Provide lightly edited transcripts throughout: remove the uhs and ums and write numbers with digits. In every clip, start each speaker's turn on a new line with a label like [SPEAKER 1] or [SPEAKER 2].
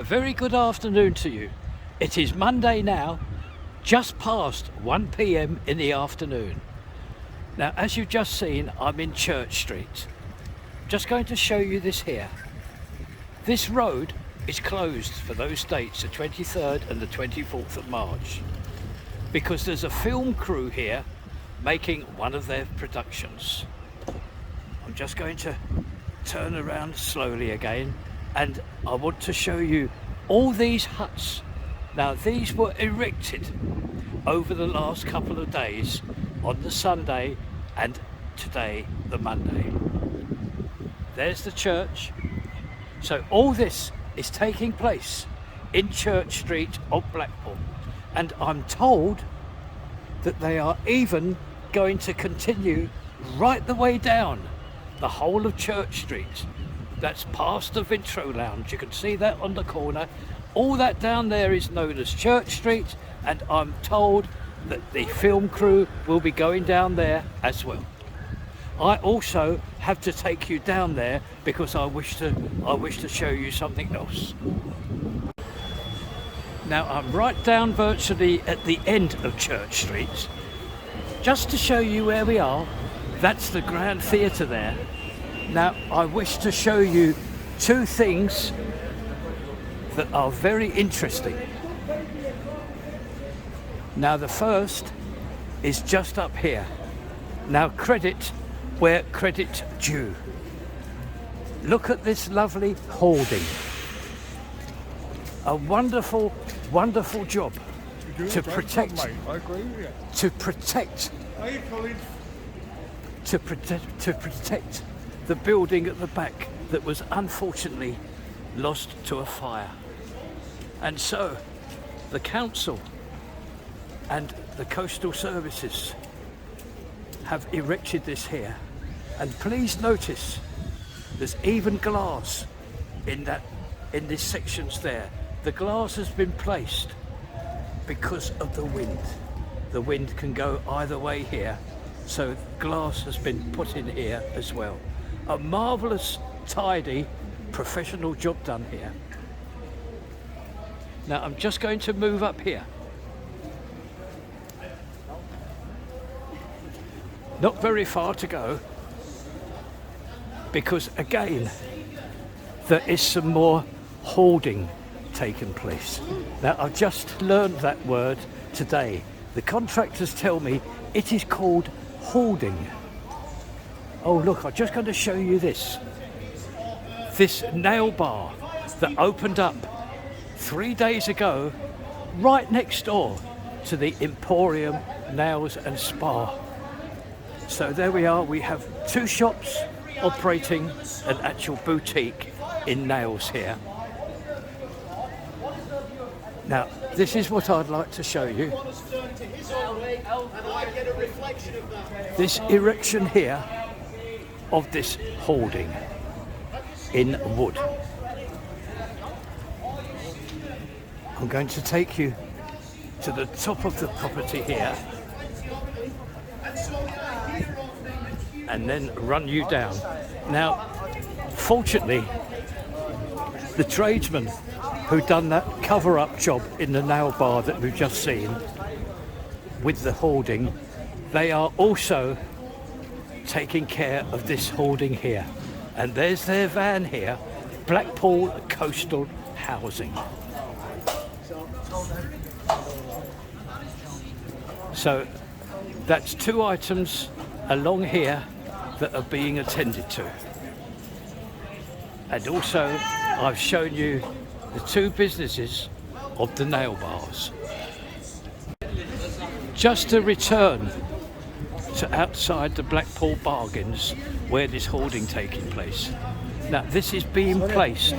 [SPEAKER 1] very good afternoon to you. It is Monday now, just past 1 p.m. in the afternoon. Now, as you've just seen, I'm in Church Street. Just going to show you this here. This road is closed for those dates, the 23rd and the 24th of March, because there's a film crew here making one of their productions. I'm just going to turn around slowly again, and I want to show you all these huts. Now, these were erected over the last couple of days, on the Sunday and today the Monday. There's the church. So all this is taking place in Church Street of Blackpool, and I'm told that they are even going to continue right the way down the whole of Church Street. That's past the Vitro Lounge. You can see that on the corner. All that down there is known as Church Street, and I'm told that the film crew will be going down there as well. I also have to take you down there because I wish to show you something else. Now, I'm right down virtually at the end of Church Street. Just to show you where we are, that's the Grand Theatre there. Now, I wish to show you two things that are very interesting. Now, the first is just up here. Now, credit where credit due. Look at this lovely hoarding. A wonderful, wonderful job to protect, to protect the building at the back that was unfortunately lost to a fire. And so the council and the coastal services have erected this here, and please notice there's even glass in this sections there. The glass has been placed because of the wind. The wind can go either way here, so glass has been put in here as well. A marvellous, tidy, professional job done here. Now, I'm just going to move up here. Not very far to go, because again there is some more hoarding taking place. Now, I've just learned that word today. The contractors tell me it is called hoarding. Oh look, I'm just going to show you this nail bar that opened up 3 days ago right next door to the Emporium Nails and Spa. So there we are, we have two shops operating an actual boutique in nails here. Now, this is what I'd like to show you. This erection here of this hoarding in wood. I'm going to take you to the top of the property here and then run you down. Now, fortunately, the tradesmen who done that cover-up job in the nail bar that we've just seen with the hoarding, they are also taking care of this hoarding here. And there's their van here, Blackpool Coastal Housing. So that's two items along here that are being attended to. And also I've shown you the two businesses of the nail bars. Just to return to outside the Blackpool bargains where this hoarding taking place. Now, this is being placed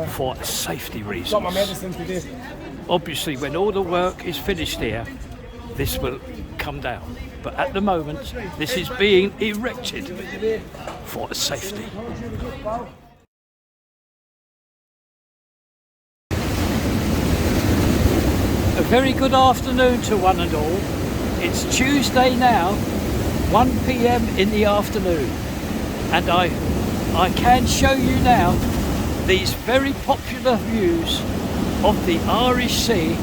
[SPEAKER 1] for safety reasons. Obviously, when all the work is finished here, this will come down. But at the moment, this is being erected for safety. A very good afternoon to one and all. It's Tuesday now, 1 p.m. in the afternoon, and I can show you now these very popular views of the Irish Sea,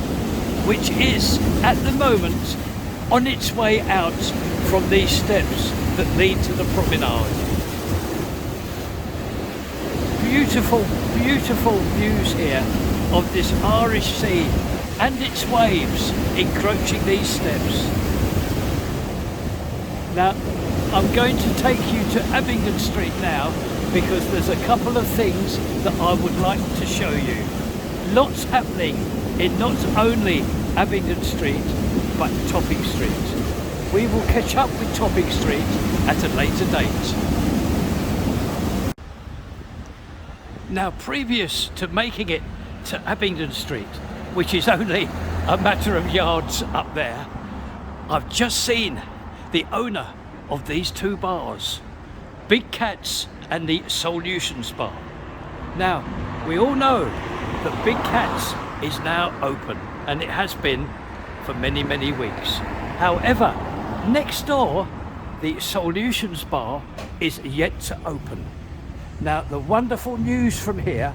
[SPEAKER 1] which is at the moment on its way out from these steps that lead to the Promenade. Beautiful, beautiful views here of this Irish Sea and its waves encroaching these steps. Now, I'm going to take you to Abingdon Street now, because there's a couple of things that I would like to show you. Lots happening in not only Abingdon Street, but Topping Street. We will catch up with Topping Street at a later date. Now, previous to making it to Abingdon Street, which is only a matter of yards up there, I've just seen the owner of these two bars, Big Cats and the Solutions Bar. Now, we all know that Big Cats is now open, and it has been for many, many weeks. However, next door, the Solutions Bar is yet to open. Now, the wonderful news from here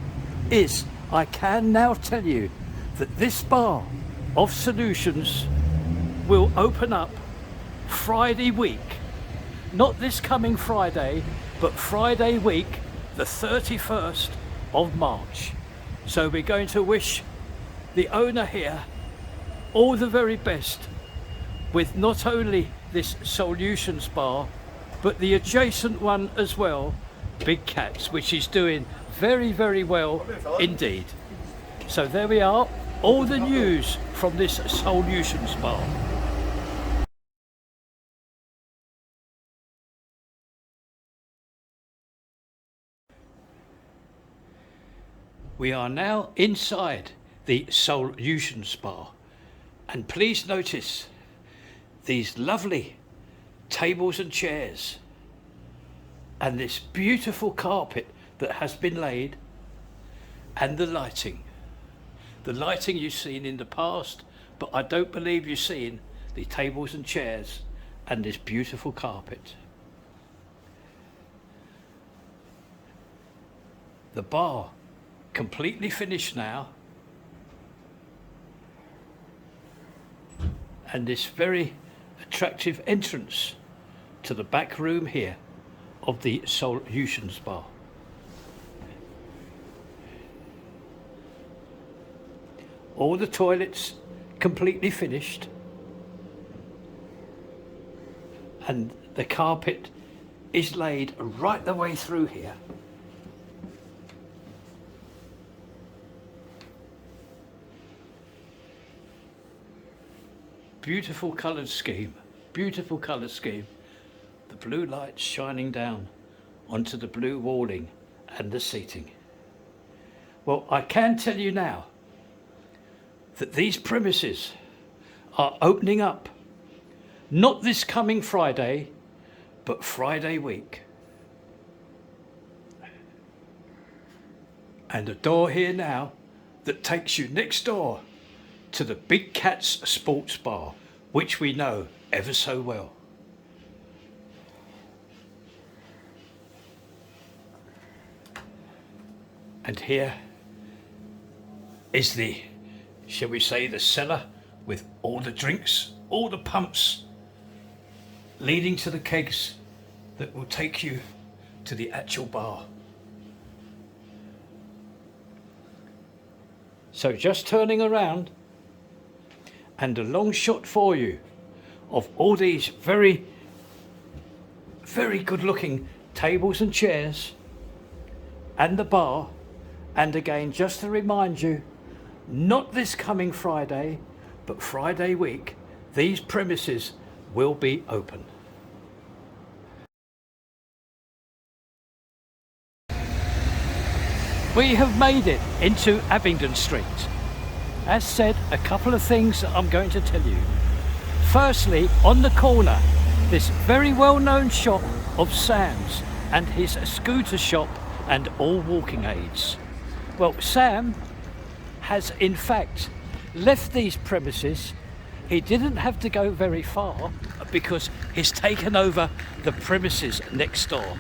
[SPEAKER 1] is I can now tell you that this bar of Solutions will open up Friday week. Not this coming Friday, but Friday week, the 31st of March. So we're going to wish the owner here all the very best with not only this Solutions Bar, but the adjacent one as well, Big Cats, which is doing very, very well indeed. So there we are, all the news from this Solutions Bar. We are now inside the Solutions Bar, and please notice these lovely tables and chairs and this beautiful carpet that has been laid, and the lighting you've seen in the past, but I don't believe you've seen the tables and chairs and this beautiful carpet. The bar completely finished now, and this very attractive entrance to the back room here of the Solutions Bar. All the toilets completely finished, and the carpet is laid right the way through here. Beautiful coloured scheme, beautiful colour scheme. The blue lights shining down onto the blue walling and the seating. Well, I can tell you now that these premises are opening up, not this coming Friday, but Friday week. And a door here now that takes you next door to the Big Cats Sports Bar, which we know ever so well. And here is the, shall we say, the cellar with all the drinks, all the pumps leading to the kegs that will take you to the actual bar. So just turning around, and a long shot for you of all these very, very good looking tables and chairs and the bar. And again, just to remind you, not this coming Friday, but Friday week, these premises will be open. We have made it into Abingdon Street. As said, a couple of things that I'm going to tell you. Firstly, on the corner, this very well-known shop of Sam's and his scooter shop and all walking aids. Well, Sam has in fact left these premises. He didn't have to go very far because he's taken over the premises next door.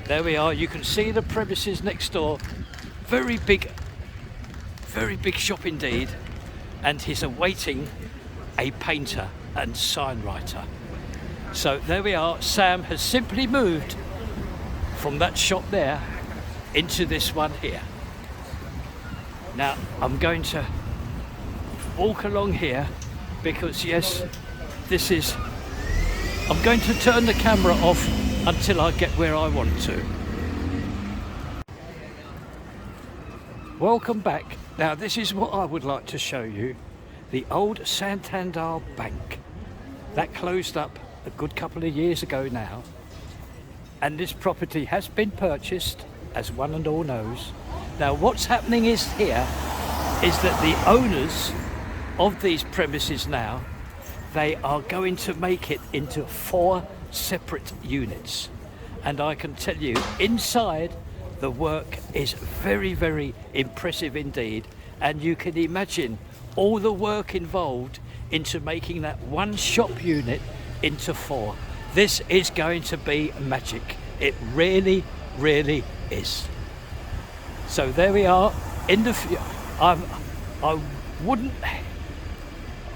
[SPEAKER 1] There we are, you can see the premises next door very big shop indeed, and he's awaiting a painter and sign writer. So there we are. Sam has simply moved from that shop there into this one here. Now I'm going to walk along here because yes, I'm going to turn the camera off until I get where I want to. Welcome back. Now this is what I would like to show you. The old Santander Bank. That closed up a good couple of years ago now. And this property has been purchased, as one and all knows. Now what's happening is that the owners of these premises now, they are going to make it into 4 separate units. And I can tell you, inside the work is very, very impressive indeed. And you can imagine all the work involved into making that one shop unit into 4. This is going to be magic. It really, really is. So there we are.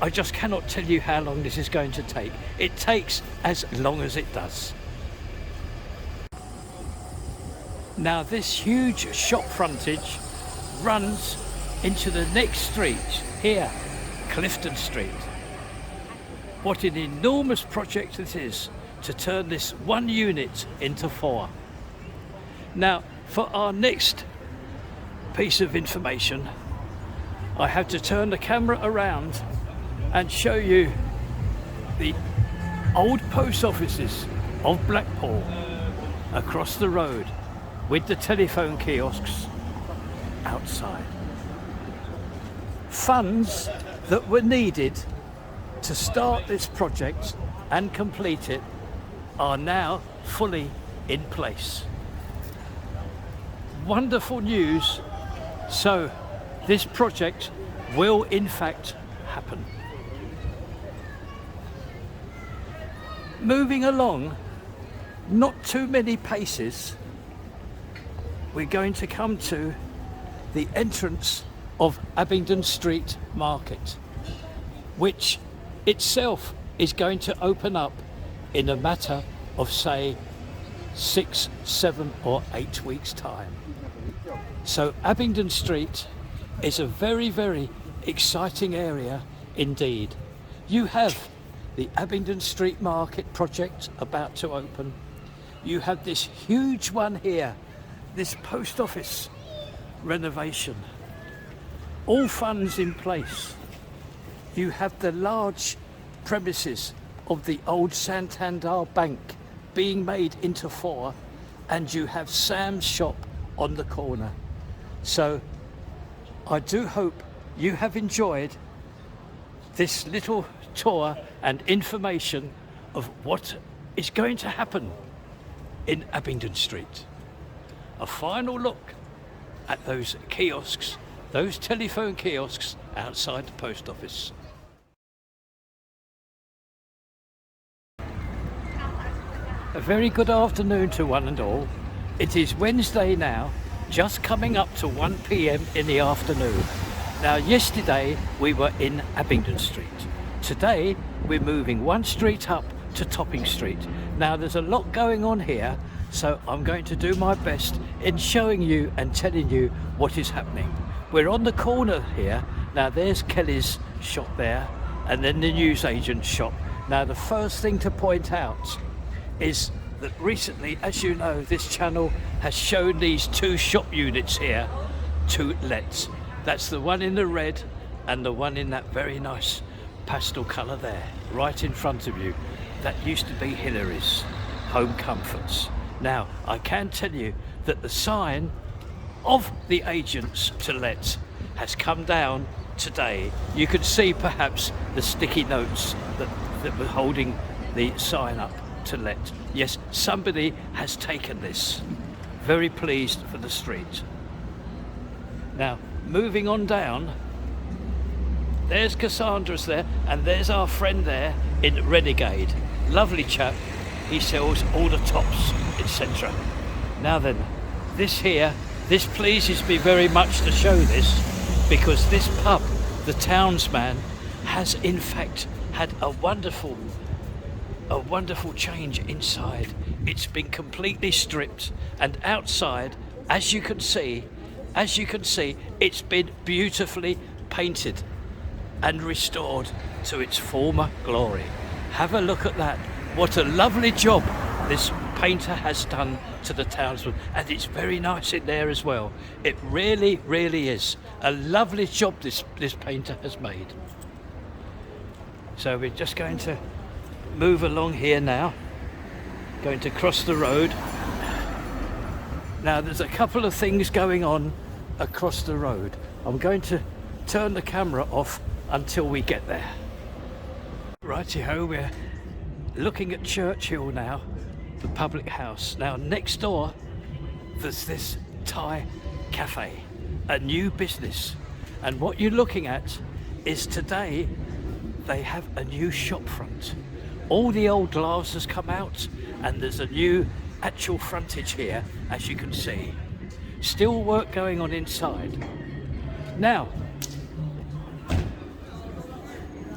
[SPEAKER 1] I just cannot tell you how long this is going to take. It takes as long as it does. Now this huge shop frontage runs into the next street here, Clifton Street. What an enormous project it is to turn this one unit into 4. Now for our next piece of information, I have to turn the camera around and show you the old post offices of Blackpool across the road with the telephone kiosks outside. Funds that were needed to start this project and complete it are now fully in place. Wonderful news. So this project will in fact happen. Moving along, not too many paces, we're going to come to the entrance of Abingdon Street Market, which itself is going to open up in a matter of say 6, 7 or 8 weeks time. So Abingdon Street is a very, very exciting area indeed. You have the Abingdon Street Market project about to open. You have this huge one here, this post office renovation. All funds in place. You have the large premises of the old Santander Bank being made into 4, and you have Sam's shop on the corner. So I do hope you have enjoyed this little tour and information of what is going to happen in Abingdon Street. A final look at those kiosks, those telephone kiosks outside the post office. A very good afternoon to one and all. It is Wednesday now, just coming up to 1 p.m. in the afternoon. Now yesterday we were in Abingdon Street. Today we're moving one street up to Topping Street. Now there's a lot going on here, so I'm going to do my best in showing you and telling you what is happening. We're on the corner here. Now there's Kelly's shop there, and then the newsagent's shop. Now the first thing to point out is that recently, as you know, this channel has shown these 2 shop units here to let. That's the one in the red and the one in that very nice pastel colour there, right in front of you. That used to be Hillary's Home Comforts. Now, I can tell you that the sign of the agents to let has come down today. You can see perhaps the sticky notes that were holding the sign up to let. Yes, somebody has taken this. Very pleased for the street. Now, moving on down, there's Cassandra's there, and there's our friend there in Renegade. Lovely chap. He sells all the tops, etc. Now then, this here, This pleases me very much to show this, because this pub, the Townsman, has in fact had a wonderful change inside. It's been completely stripped, and outside, as you can see, it's been beautifully painted and restored to its former glory. Have a look at that. What a lovely job this painter has done to the Townsman, and it's very nice in there as well. It really is a lovely job this painter has made. So we're just going to move along here now, going to cross the road. Now there's a couple of things going on across the road. I'm going to turn the camera off until we get there. Righty-ho, we're looking at Churchill now, the public house. Now next door there's this Thai cafe, a new business, and what you're looking at is today they have a new shop front. All the old glass has come out and there's a new actual frontage here, as you can see. Still work going on inside. Now,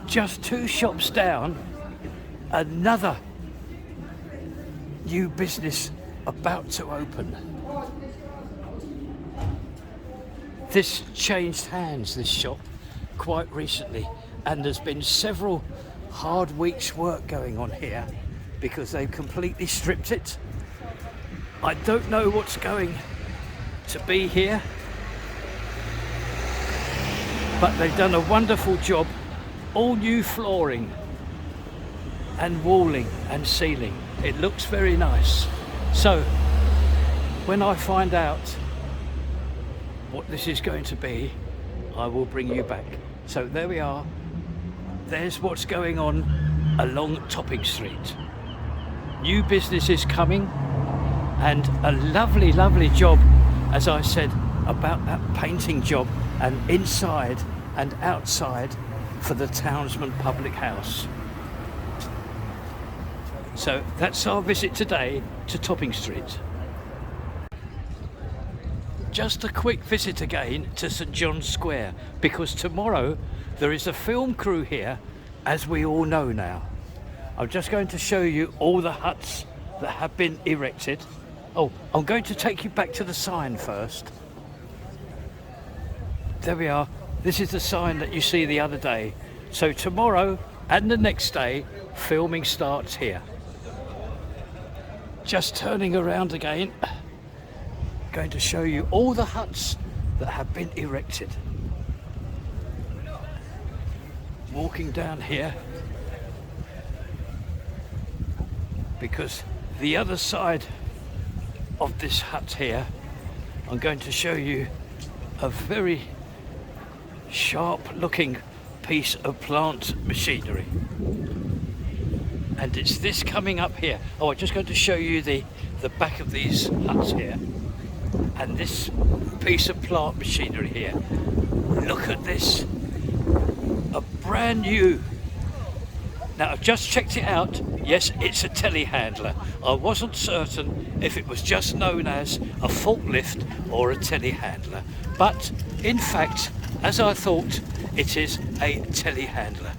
[SPEAKER 1] just 2 shops down, another new business about to open. This changed hands, this shop, quite recently, and there's been several hard weeks work going on here because they've completely stripped it. I don't know what's going to be here, but they've done a wonderful job. All new flooring and walling and ceiling. It looks very nice. So when I find out what this is going to be, I will bring you back. So there we are. There's what's going on along Topping Street. New business is coming, and a lovely job, as I said, about that painting job, and inside and outside for the Townsman Public House. So that's our visit today to Topping Street. Just a quick visit again to St John's Square, because tomorrow there is a film crew here, as we all know now. I'm just going to show you all the huts that have been erected. Oh, I'm going to take you back to the sign first. There we are. This is the sign that you see the other day. So tomorrow and the next day, filming starts here. Just turning around again, going to show you all the huts that have been erected. Walking down here, because the other side of this hut here, I'm going to show you a very sharp looking piece of plant machinery, and it's this coming up here. Oh, I'm just going to show you the back of these huts here, and this piece of plant machinery here. Look at this, a brand new. Now I've just checked it out. Yes, it's a telehandler. I wasn't certain if it was just known as a forklift or a telehandler, but in fact, as I thought, it is a telehandler.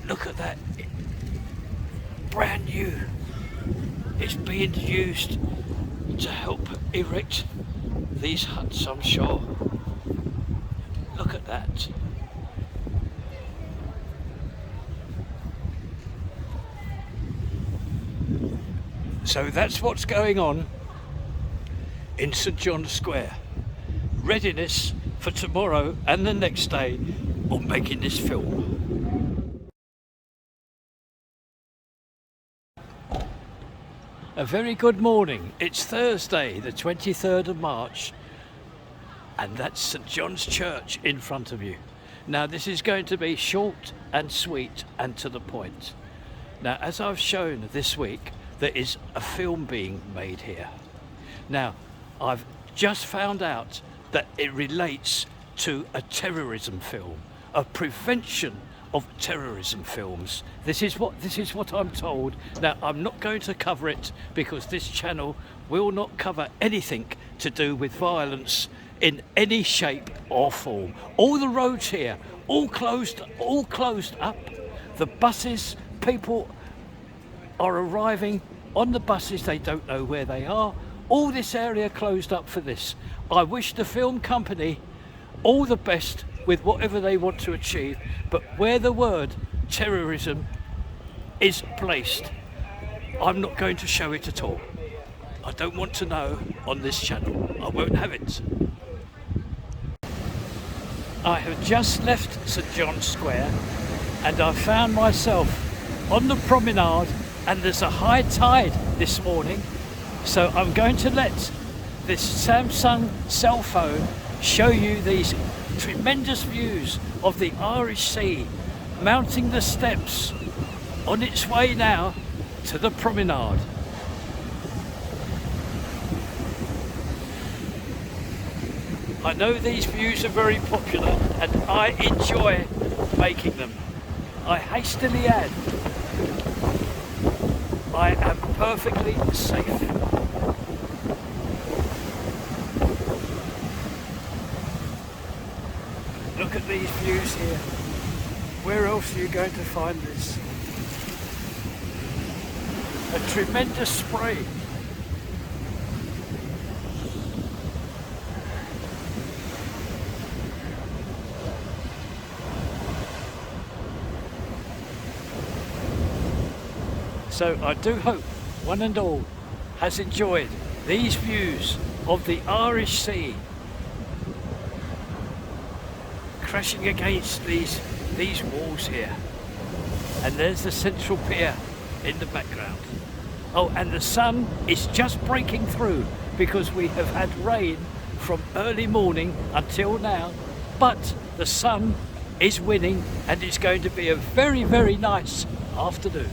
[SPEAKER 1] Look at that, brand new. It's being used to help erect these huts, I'm sure. Look at that. So that's what's going on in St John's Square. Readiness for tomorrow and the next day on making this film. A very good morning. It's Thursday, the 23rd of March, and that's St John's Church in front of you. Now this is going to be short and sweet and to the point. Now, as I've shown this week, there is a film being made here. Now, I've just found out that it relates to a terrorism film, a prevention of terrorism films. This is what I'm told. Now, I'm not going to cover it because this channel will not cover anything to do with violence in any shape or form. All the roads here, all closed up. The buses, people are arriving on the buses, they don't know where they are. All this area closed up for this. I wish the film company all the best with whatever they want to achieve, but where the word terrorism is placed, I'm not going to show it at all. I don't want to know on this channel. I won't have it. I have just left St John's Square and I found myself on the promenade, and there's a high tide this morning, so I'm going to let this Samsung cell phone show you these tremendous views of the Irish Sea mounting the steps on its way now to the promenade. I know these views are very popular and I enjoy making them. I hastily add, I am perfectly safe. Look at these views here. Where else are you going to find this? A tremendous spray. So I do hope one and all has enjoyed these views of the Irish Sea crashing against these walls here. And there's the central pier in the background. Oh, and the sun is just breaking through because we have had rain from early morning until now, but the sun is winning and it's going to be a very, very nice afternoon.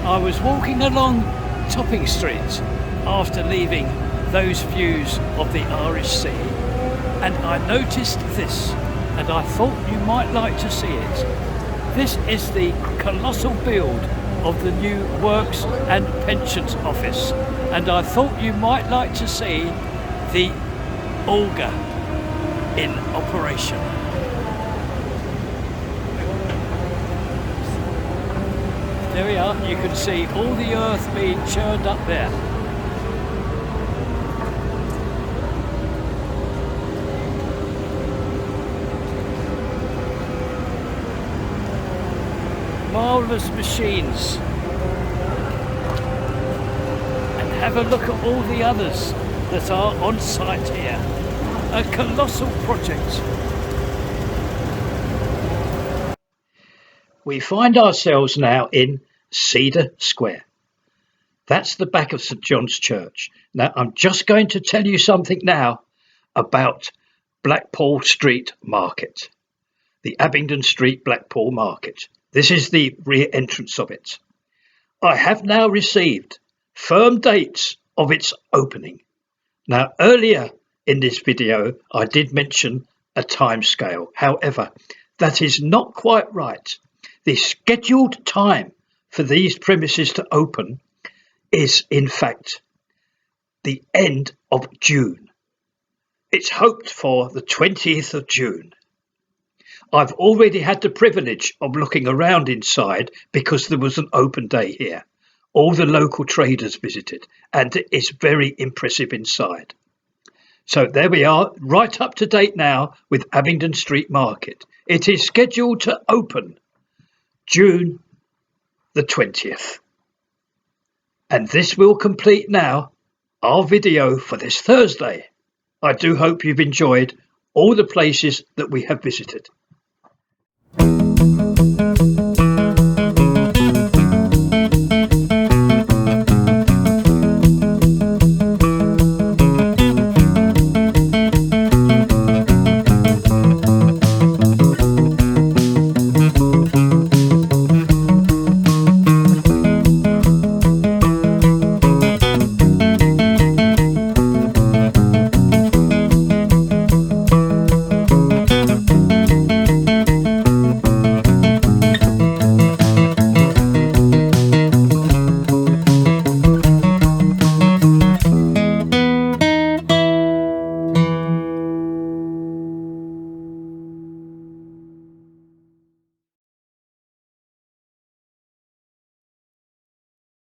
[SPEAKER 1] I was walking along Topping Street after leaving those views of the Irish Sea, and I noticed this, and I thought you might like to see it. This is the colossal build of the new Works and Pensions Office, and I thought you might like to see the auger in operation. There we are, you can see all the earth being churned up there. Marvellous machines. And have a look at all the others that are on site here. A colossal project. We find ourselves now in Cedar Square. That's the back of St John's Church. Now I'm just going to tell you something now about Blackpool Street Market. The Abingdon Street Blackpool Market. This is the rear entrance of it. I have now received firm dates of its opening. Now earlier in this video I did mention a time scale. However, that is not quite right. The scheduled time for these premises to open is in fact the end of June. It's hoped for the 20th of June. I've already had the privilege of looking around inside because there was an open day here. All the local traders visited and it's very impressive inside. So there we are, right up to date now with Abingdon Street Market. It is scheduled to open June the 20th. And this will complete now our video for this Thursday. I do hope you've enjoyed all the places that we have visited.